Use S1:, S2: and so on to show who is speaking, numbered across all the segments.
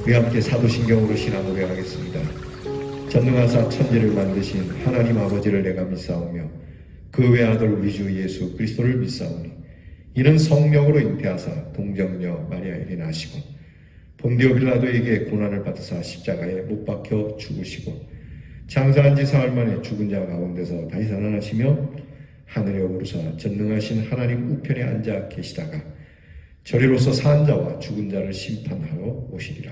S1: 우리 함께 사도신경으로 신앙 고백하겠습니다. 전능하사 천지를 만드신 하나님 아버지를 내가 믿사오며 그 외아들 우리 주 예수 그리스도를 믿사오니 이는 성령으로 잉태하사 동정녀 마리아에게 나시고 본디오 빌라도에게 고난을 받으사 십자가에 못 박혀 죽으시고 장사한 지 사흘 만에 죽은 자 가운데서 다시 살아나시며 하늘에 오르사 전능하신 하나님 우편에 앉아 계시다가 저리로서 산 자와 죽은 자를 심판하러 오시리라.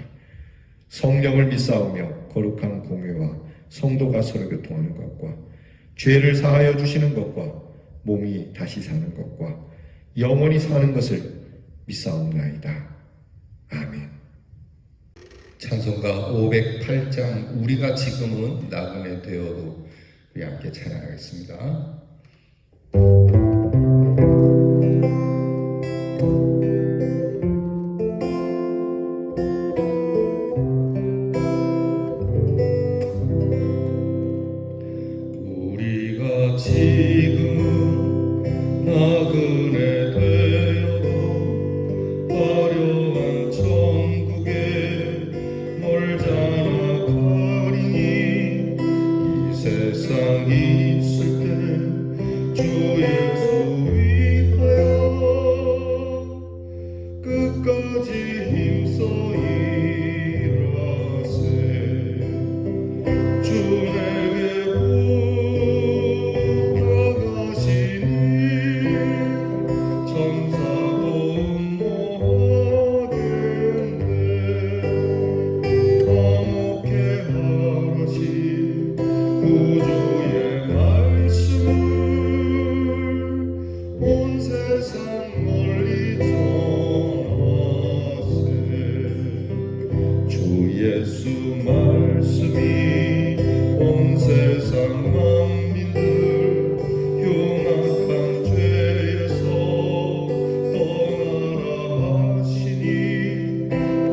S1: 성령을 믿사오며 거룩한 공회와 성도가 서로 교통하는 것과 죄를 사하여 주시는 것과 몸이 다시 사는 것과 영원히 사는 것을 믿사옵나이다. 아멘. 찬송가 508장 우리가 지금은 나그네 되어도 우리 함께 찬양하겠습니다. 우리가 지금은 나그네 되어도 화려한 천국에 멀잖아 가리니 이 세상 있을 때 주 예수 위하여 끝까지 힘써 일하세. 주 내게 부어가시니 천사도 음모하겠네. 화목해 하신 구주의 말씀을 온 세상 멀리 전하세. 주 예수 말씀이 온 세상 만민들 흉악한 죄에서 떠나라 하시니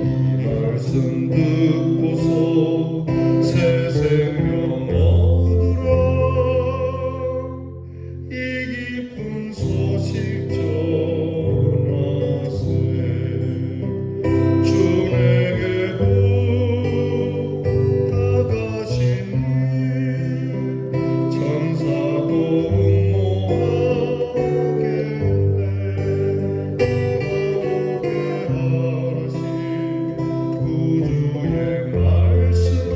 S1: 이 말씀 듣고서 새 생명 얻으라. 이 기쁜 소식 전하세. 주 내게 부탁하시니 천사도 음모하겠네. 화목해 하신 구주의 말씀을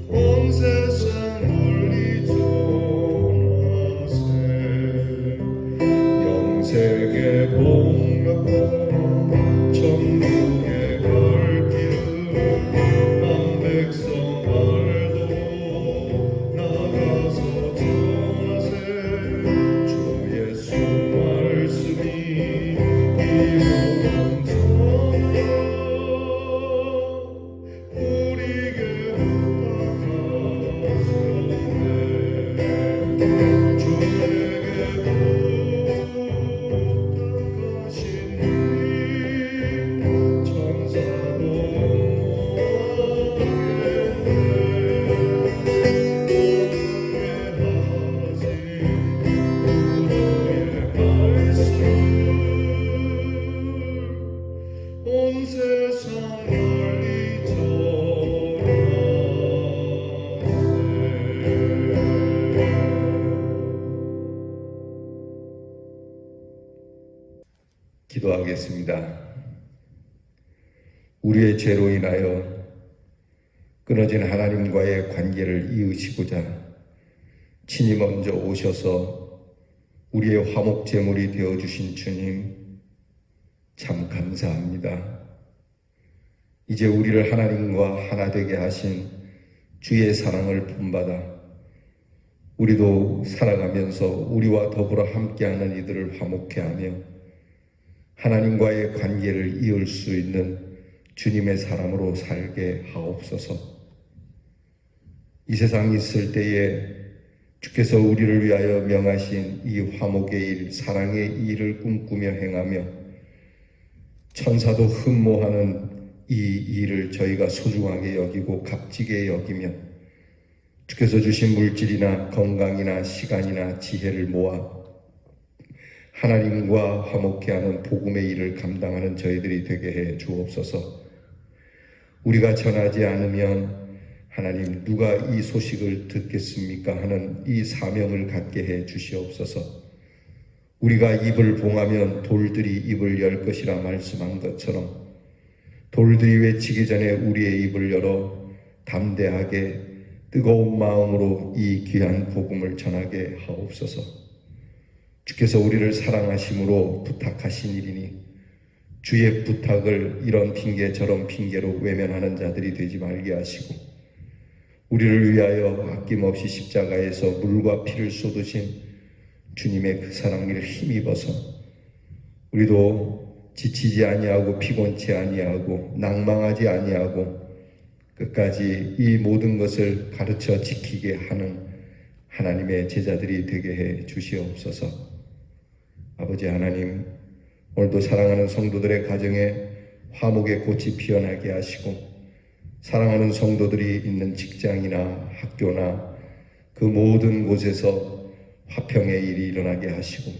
S1: 온 세상 멀리 전하세. 영생의 복락과 천국의 갈길을 만 백성 알도록 나가서 전하세. 주 예수 말씀이 이루는 전하 우리에게 부탁하시네. 주 내게 부탁하시니 천사도 온 세상 멀리 전하세. 기도하겠습니다. 우리의 죄로 인하여 끊어진 하나님과의 관계를 이으시고자 친히 먼저 오셔서 우리의 화목 제물이 되어주신 주님 참 감사합니다. 이제 우리를 하나님과 하나 되게 하신 주의 사랑을 본받아 우리도 살아가면서 우리와 더불어 함께하는 이들을 화목해하며 하나님과의 관계를 이을 수 있는 주님의 사람으로 살게 하옵소서. 이 세상 있을 때에 주께서 우리를 위하여 명하신 이 화목의 일, 사랑의 일을 꿈꾸며 행하며 천사도 흠모하는 이 일을 저희가 소중하게 여기고 값지게 여기며 주께서 주신 물질이나 건강이나 시간이나 지혜를 모아 하나님과 화목케 하는 복음의 일을 감당하는 저희들이 되게 해 주옵소서. 우리가 전하지 않으면 하나님 누가 이 소식을 듣겠습니까 하는 이 사명을 갖게 해 주시옵소서. 우리가 입을 봉하면 돌들이 입을 열 것이라 말씀한 것처럼 돌들이 외치기 전에 우리의 입을 열어 담대하게 뜨거운 마음으로 이 귀한 복음을 전하게 하옵소서. 주께서 우리를 사랑하심으로 부탁하신 일이니 주의 부탁을 이런 핑계 저런 핑계로 외면하는 자들이 되지 말게 하시고 우리를 위하여 아낌없이 십자가에서 물과 피를 쏟으신 주님의 그 사랑을 힘입어서 우리도 지치지 아니하고 피곤치 아니하고 낭망하지 아니하고 끝까지 이 모든 것을 가르쳐 지키게 하는 하나님의 제자들이 되게 해 주시옵소서. 아버지 하나님, 오늘도 사랑하는 성도들의 가정에 화목의 꽃이 피어나게 하시고 사랑하는 성도들이 있는 직장이나 학교나 그 모든 곳에서 화평의 일이 일어나게 하시고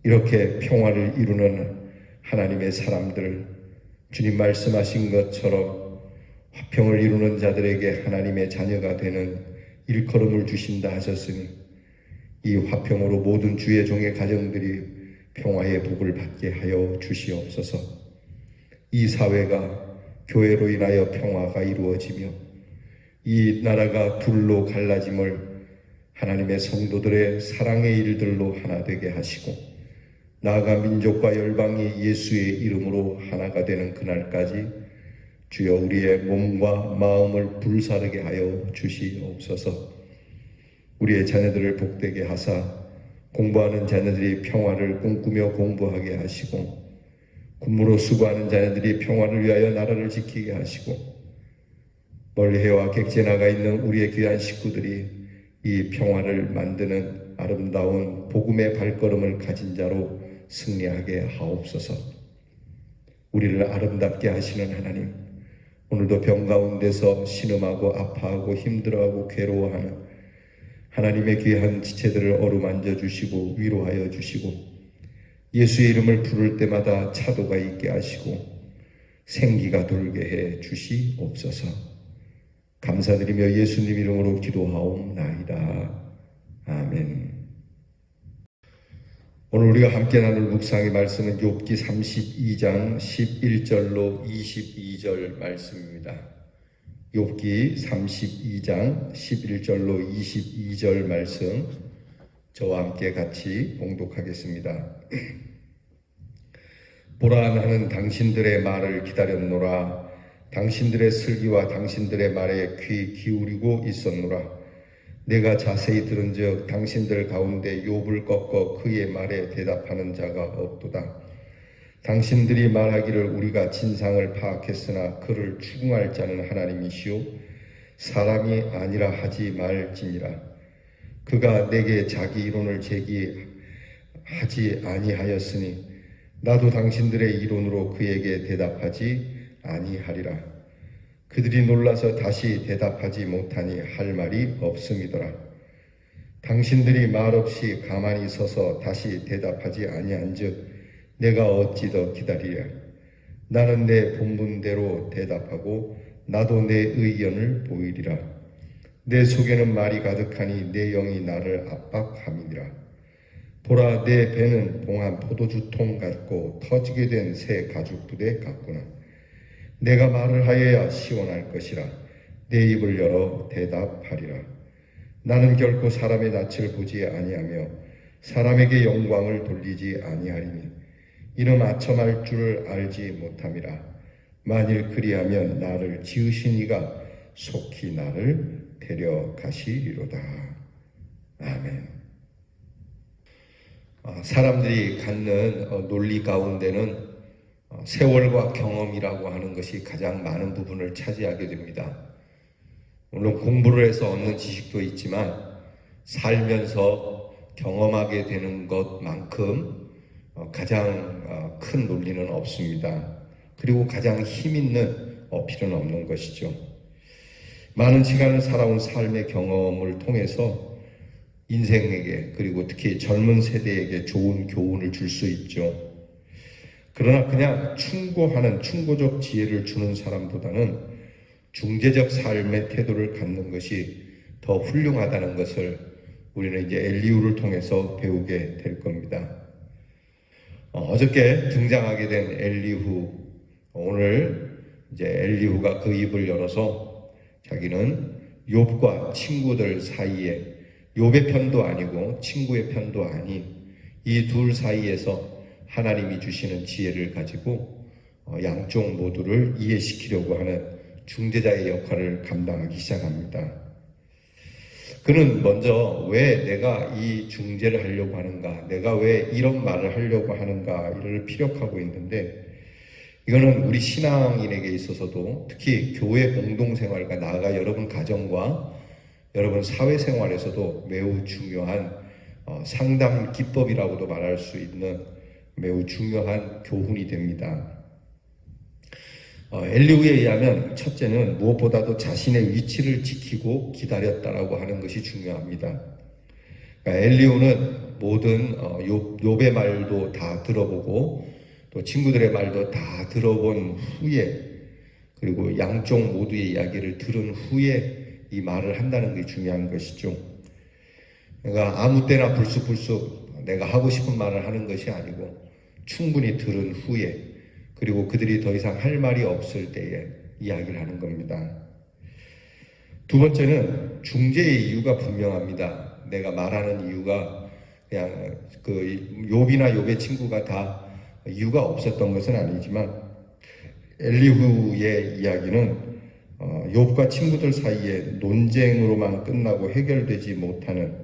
S1: 이렇게 평화를 이루는 하나님의 사람들, 주님 말씀하신 것처럼 화평을 이루는 자들에게 하나님의 자녀가 되는 일컬음을 주신다 하셨으니 이 화평으로 모든 주의 종의 가정들이 평화의 복을 받게 하여 주시옵소서. 이 사회가 교회로 인하여 평화가 이루어지며 이 나라가 둘로 갈라짐을 하나님의 성도들의 사랑의 일들로 하나 되게 하시고 나아가 민족과 열방이 예수의 이름으로 하나가 되는 그날까지 주여 우리의 몸과 마음을 불사르게 하여 주시옵소서. 우리의 자녀들을 복되게 하사 공부하는 자녀들이 평화를 꿈꾸며 공부하게 하시고 군무로 수고하는 자녀들이 평화를 위하여 나라를 지키게 하시고 멀리 해와 객지에 나가 있는 우리의 귀한 식구들이 이 평화를 만드는 아름다운 복음의 발걸음을 가진 자로 승리하게 하옵소서. 우리를 아름답게 하시는 하나님, 오늘도 병 가운데서 신음하고 아파하고 힘들어하고 괴로워하는 하나님의 귀한 지체들을 어루만져 주시고 위로하여 주시고 예수의 이름을 부를 때마다 차도가 있게 하시고 생기가 돌게 해 주시옵소서. 감사드리며 예수님 이름으로 기도하옵나이다. 아멘. 오늘 우리가 함께 나눌 묵상의 말씀은 욥기 32장 11절로 22절 말씀입니다. 욥기 32장 11절로 22절 말씀 저와 함께 같이 봉독하겠습니다. 보라, 나는 당신들의 말을 기다렸노라. 당신들의 슬기와 당신들의 말에 귀 기울이고 있었노라. 내가 자세히 들은즉 당신들 가운데 욥을 꺾어 그의 말에 대답하는 자가 없도다. 당신들이 말하기를 우리가 진상을 파악했으나 그를 추궁할 자는 하나님이시오 사람이 아니라 하지 말지니라. 그가 내게 자기 이론을 제기하지 아니하였으니 나도 당신들의 이론으로 그에게 대답하지 아니하리라. 그들이 놀라서 다시 대답하지 못하니 할 말이 없음이더라. 당신들이 말없이 가만히 서서 다시 대답하지 아니한즉 내가 어찌 더 기다리랴. 나는 내 본분대로 대답하고 나도 내 의견을 보이리라. 내 속에는 말이 가득하니 내 영이 나를 압박함이니라. 보라, 내 배는 봉한 포도주통 같고 터지게 된 새 가죽 부대 같구나. 내가 말을 하여야 시원할 것이라. 내 입을 열어 대답하리라. 나는 결코 사람의 낯을 보지 아니하며 사람에게 영광을 돌리지 아니하리니 이는 아첨할 줄을 알지 못함이라. 만일 그리하면 나를 지으신 이가 속히 나를 데려가시리로다. 아멘. 사람들이 갖는 논리 가운데는 세월과 경험이라고 하는 것이 가장 많은 부분을 차지하게 됩니다. 물론 공부를 해서 얻는 지식도 있지만 살면서 경험하게 되는 것만큼 가장 큰 논리는 없습니다. 그리고 가장 힘 있는 어필은 없는 것이죠. 많은 시간을 살아온 삶의 경험을 통해서 인생에게 그리고 특히 젊은 세대에게 좋은 교훈을 줄 수 있죠. 그러나 그냥 충고적 지혜를 주는 사람보다는 중재적 삶의 태도를 갖는 것이 더 훌륭하다는 것을 우리는 이제 엘리후를 통해서 배우게 될 겁니다. 어저께 등장하게 된 엘리후, 오늘 이제 엘리후가 그 입을 열어서 자기는 욥과 친구들 사이에, 욥의 편도 아니고 친구의 편도 아닌 이 둘 사이에서 하나님이 주시는 지혜를 가지고 양쪽 모두를 이해시키려고 하는 중재자의 역할을 감당하기 시작합니다. 그는 먼저 왜 내가 이 중재를 하려고 하는가, 내가 왜 이런 말을 하려고 하는가를 피력하고 있는데, 이거는 우리 신앙인에게 있어서도 특히 교회 공동생활과 나아가 여러분 가정과 여러분 사회생활에서도 매우 중요한 상담 기법이라고도 말할 수 있는 매우 중요한 교훈이 됩니다. 엘리후에 의하면 첫째는 무엇보다도 자신의 위치를 지키고 기다렸다라고 하는 것이 중요합니다. 그러니까 엘리후는 모든 욥의 말도 다 들어보고 또 친구들의 말도 다 들어본 후에, 그리고 양쪽 모두의 이야기를 들은 후에 이 말을 한다는 게 중요한 것이죠. 그러니까 아무 때나 불쑥불쑥 내가 하고 싶은 말을 하는 것이 아니고 충분히 들은 후에, 그리고 그들이 더 이상 할 말이 없을 때에 이야기를 하는 겁니다. 두 번째는 중재의 이유가 분명합니다. 내가 말하는 이유가 그냥 그 욥이나 욥의 친구가 다 이유가 없었던 것은 아니지만, 엘리후의 이야기는 욥과 친구들 사이에 논쟁으로만 끝나고 해결되지 못하는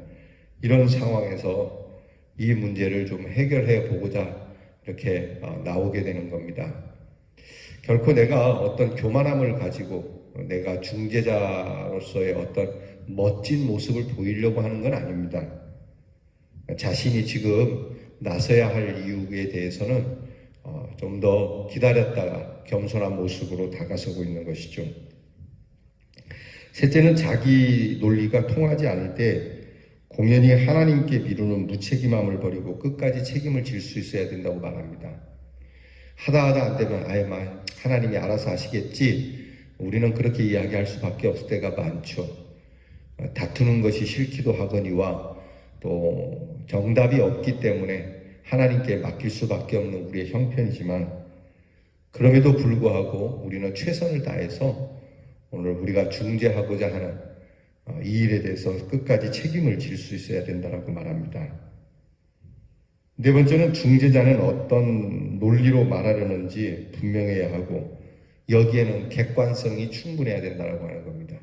S1: 이런 상황에서 이 문제를 좀 해결해 보고자 이렇게 나오게 되는 겁니다. 결코 내가 어떤 교만함을 가지고 내가 중재자로서의 어떤 멋진 모습을 보이려고 하는 건 아닙니다. 자신이 지금 나서야 할 이유에 대해서는 좀 더 기다렸다가 겸손한 모습으로 다가서고 있는 것이죠. 셋째는 자기 논리가 통하지 않을 때 공연히 하나님께 미루는 무책임함을 버리고 끝까지 책임을 질 수 있어야 된다고 말합니다. 하다 안 되면 하나님이 알아서 하시겠지, 우리는 그렇게 이야기할 수밖에 없을 때가 많죠. 다투는 것이 싫기도 하거니와 또 정답이 없기 때문에 하나님께 맡길 수밖에 없는 우리의 형편이지만, 그럼에도 불구하고 우리는 최선을 다해서 오늘 우리가 중재하고자 하는 이 일에 대해서 끝까지 책임을 질 수 있어야 된다고 말합니다. 네 번째는 중재자는 어떤 논리로 말하려는지 분명해야 하고, 여기에는 객관성이 충분해야 된다고 하는 겁니다.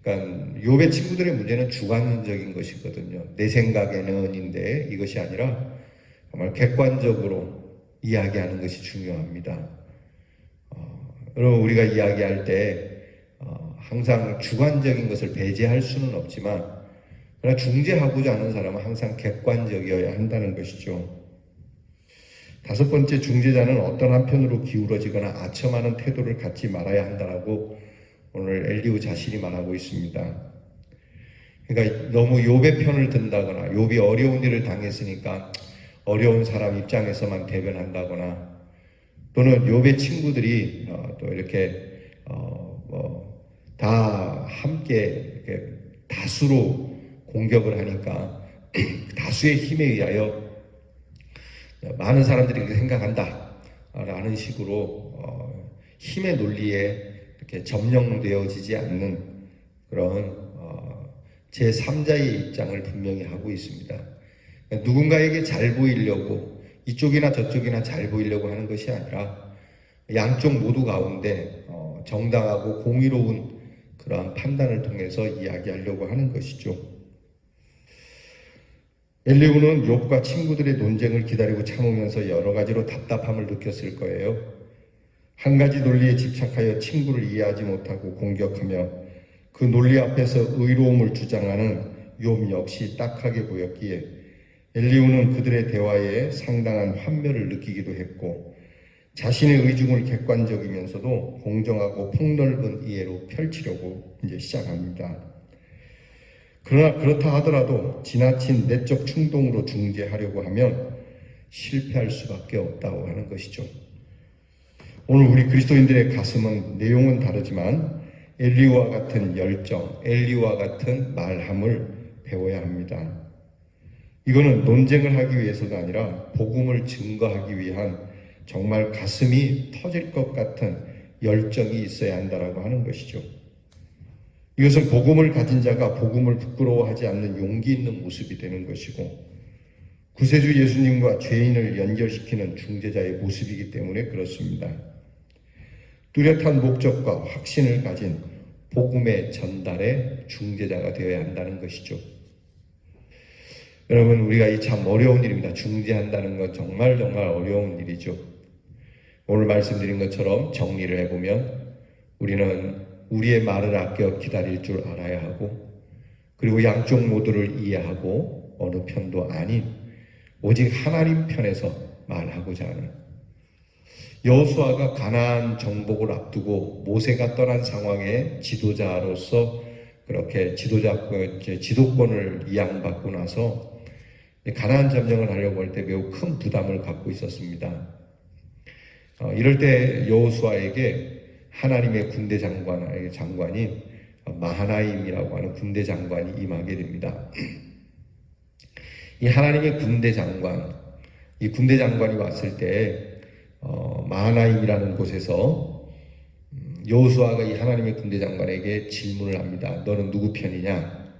S1: 그러니까 욥의 친구들의 문제는 주관적인 것이거든요. 내 생각에는인데 이것이 아니라 정말 객관적으로 이야기하는 것이 중요합니다. 여러분, 우리가 이야기할 때 항상 주관적인 것을 배제할 수는 없지만, 그러나 중재하고자 하는 사람은 항상 객관적이어야 한다는 것이죠. 다섯 번째, 중재자는 어떤 한편으로 기울어지거나 아첨하는 태도를 갖지 말아야 한다라고 오늘 엘리후 자신이 말하고 있습니다. 그러니까 너무 욥의 편을 든다거나 욥이 어려운 일을 당했으니까 어려운 사람 입장에서만 대변한다거나, 또는 욥의 친구들이 또 이렇게 다 함께 이렇게 다수로 공격을 하니까 다수의 힘에 의하여 많은 사람들이 그렇게 생각한다 라는 식으로 힘의 논리에 이렇게 점령되어지지 않는 그런 제3자의 입장을 분명히 하고 있습니다. 누군가에게 잘 보이려고, 이쪽이나 저쪽이나 잘 보이려고 하는 것이 아니라 양쪽 모두 가운데 정당하고 공의로운 그러한 판단을 통해서 이야기하려고 하는 것이죠. 엘리후는 욥과 친구들의 논쟁을 기다리고 참으면서 여러 가지로 답답함을 느꼈을 거예요. 한 가지 논리에 집착하여 친구를 이해하지 못하고 공격하며 그 논리 앞에서 의로움을 주장하는 욥 역시 딱하게 보였기에 엘리후는 그들의 대화에 상당한 환멸을 느끼기도 했고, 자신의 의중을 객관적이면서도 공정하고 폭넓은 이해로 펼치려고 이제 시작합니다. 그러나 그렇다 하더라도 지나친 내적 충동으로 중재하려고 하면 실패할 수밖에 없다고 하는 것이죠. 오늘 우리 그리스도인들의 가슴은 내용은 다르지만 엘리야와 같은 열정, 엘리야와 같은 말함을 배워야 합니다. 이거는 논쟁을 하기 위해서가 아니라 복음을 증거하기 위한 정말 가슴이 터질 것 같은 열정이 있어야 한다라고 하는 것이죠. 이것은 복음을 가진 자가 복음을 부끄러워하지 않는 용기 있는 모습이 되는 것이고 구세주 예수님과 죄인을 연결시키는 중재자의 모습이기 때문에 그렇습니다. 뚜렷한 목적과 확신을 가진 복음의 전달의 중재자가 되어야 한다는 것이죠. 여러분, 우리가 이 참 어려운 일입니다. 중재한다는 건 정말 어려운 일이죠. 오늘 말씀드린 것처럼 정리를 해보면 우리는 우리의 말을 아껴 기다릴 줄 알아야 하고, 그리고 양쪽 모두를 이해하고 어느 편도 아닌 오직 하나님 편에서 말하고자 하는, 여호수아가 가나안 정복을 앞두고 모세가 떠난 상황의 지도자로서 그렇게 지도권을 이양받고 나서 가나안 점령을 하려고 할 때 매우 큰 부담을 갖고 있었습니다. 이럴 때 여호수아에게 하나님의 군대 장관이 마하나임이라고 하는 군대 장관이 임하게 됩니다. 이 하나님의 군대 장관, 이 군대 장관이 왔을 때 마하나임이라는 곳에서 여호수아가 이 하나님의 군대 장관에게 질문을 합니다. 너는 누구 편이냐?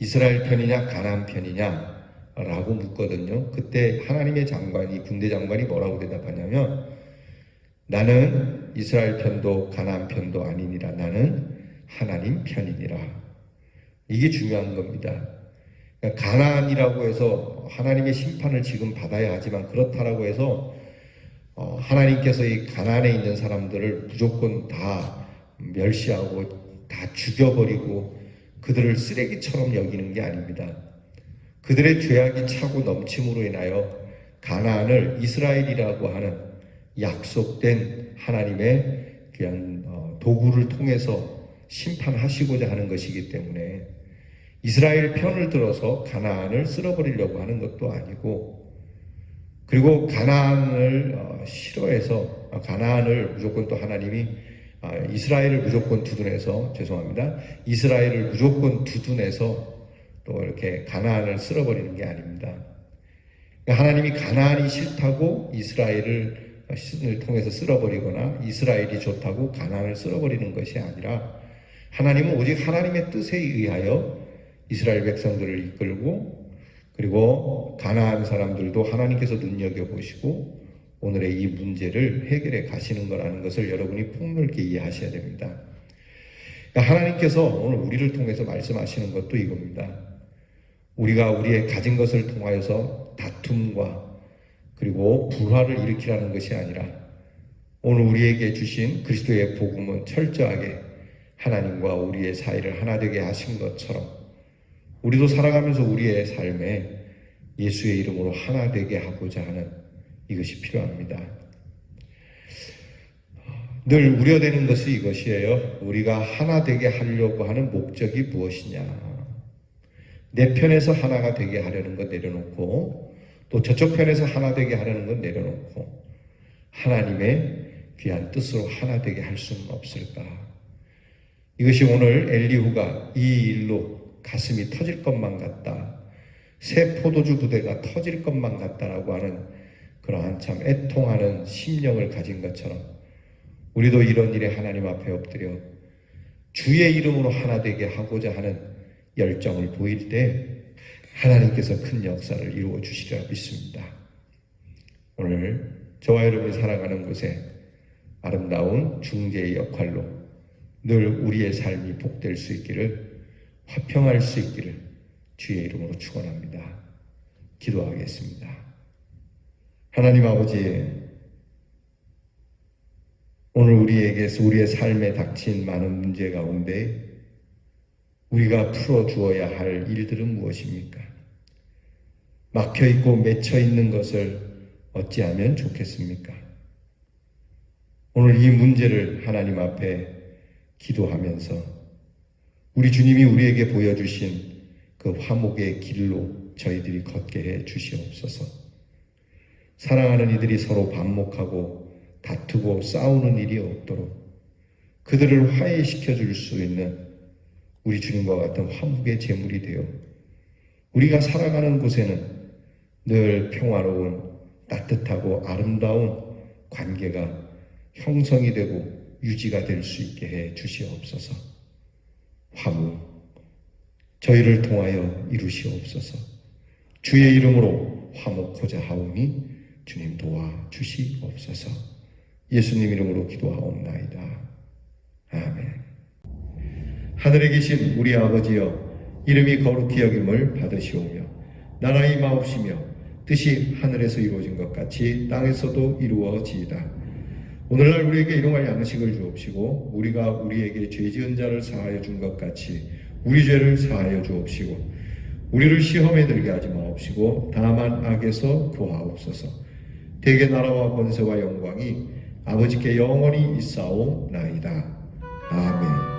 S1: 이스라엘 편이냐? 가나안 편이냐? 라고 묻거든요. 그때 하나님의 장관이, 군대 장관이 뭐라고 대답하냐면 나는 이스라엘 편도 가나안 편도 아니니라. 나는 하나님 편이니라. 이게 중요한 겁니다. 그러니까 가나안이라고 해서 하나님의 심판을 지금 받아야 하지만 그렇다라고 해서 하나님께서 이 가나안에 있는 사람들을 무조건 다 멸시하고 다 죽여버리고 그들을 쓰레기처럼 여기는 게 아닙니다. 그들의 죄악이 차고 넘침으로 인하여 가나안을 이스라엘이라고 하는 약속된 하나님의 그냥 도구를 통해서 심판하시고자 하는 것이기 때문에 이스라엘 편을 들어서 가나안을 쓸어버리려고 하는 것도 아니고, 그리고 가나안을 싫어해서 가나안을 무조건 또 하나님이 이스라엘을 무조건 두둔해서 이스라엘을 무조건 두둔해서 또 이렇게 가나안을 쓸어버리는 게 아닙니다. 하나님이 가나안이 싫다고 이스라엘을 통해서 쓸어버리거나 이스라엘이 좋다고 가나안을 쓸어버리는 것이 아니라 하나님은 오직 하나님의 뜻에 의하여 이스라엘 백성들을 이끌고, 그리고 가나안 사람들도 하나님께서 눈여겨보시고 오늘의 이 문제를 해결해 가시는 거라는 것을 여러분이 폭넓게 이해하셔야 됩니다. 그러니까 하나님께서 오늘 우리를 통해서 말씀하시는 것도 이겁니다. 우리가 우리의 가진 것을 통하여서 다툼과 그리고 불화를 일으키라는 것이 아니라 오늘 우리에게 주신 그리스도의 복음은 철저하게 하나님과 우리의 사이를 하나 되게 하신 것처럼 우리도 살아가면서 우리의 삶에 예수의 이름으로 하나 되게 하고자 하는 이것이 필요합니다. 늘 우려되는 것이 이것이에요. 우리가 하나 되게 하려고 하는 목적이 무엇이냐. 내 편에서 하나가 되게 하려는 것 내려놓고 또 저쪽 편에서 하나 되게 하려는 것 내려놓고 하나님의 귀한 뜻으로 하나 되게 할 수는 없을까. 이것이 오늘 엘리후가 이 일로 가슴이 터질 것만 같다. 새 포도주 부대가 터질 것만 같다라고 하는 그러한 참 애통하는 심령을 가진 것처럼 우리도 이런 일에 하나님 앞에 엎드려 주의 이름으로 하나 되게 하고자 하는 열정을 보일 때 하나님께서 큰 역사를 이루어 주시리라 믿습니다. 오늘 저와 여러분이 살아가는 곳에 아름다운 중재의 역할로 늘 우리의 삶이 복될 수 있기를, 화평할 수 있기를 주의 이름으로 축원합니다. 기도하겠습니다. 하나님 아버지, 오늘 우리에게서 우리의 삶에 닥친 많은 문제 가운데 우리가 풀어주어야 할 일들은 무엇입니까? 막혀있고 맺혀있는 것을 어찌하면 좋겠습니까? 오늘 이 문제를 하나님 앞에 기도하면서 우리 주님이 우리에게 보여주신 그 화목의 길로 저희들이 걷게 해 주시옵소서. 사랑하는 이들이 서로 반목하고 다투고 싸우는 일이 없도록 그들을 화해시켜 줄 수 있는 우리 주님과 같은 화목의 제물이 되어 우리가 살아가는 곳에는 늘 평화로운 따뜻하고 아름다운 관계가 형성이 되고 유지가 될 수 있게 해 주시옵소서. 화목 저희를 통하여 이루시옵소서. 주의 이름으로 화목하자 하오니 주님 도와주시옵소서. 예수님 이름으로 기도하옵나이다. 아멘. 하늘에 계신 우리 아버지여, 이름이 거룩히 여김을 받으시오며 나라가 임하옵시며 뜻이 하늘에서 이루어진 것 같이 땅에서도 이루어지이다. 오늘날 우리에게 일용할 양식을 주옵시고 우리가 우리에게 죄 지은 자를 사하여 준 것 같이 우리 죄를 사하여 주옵시고 우리를 시험에 들게 하지 마옵시고 다만 악에서 구하옵소서. 대개 나라와 권세와 영광이 아버지께 영원히 있사오나이다. 아멘.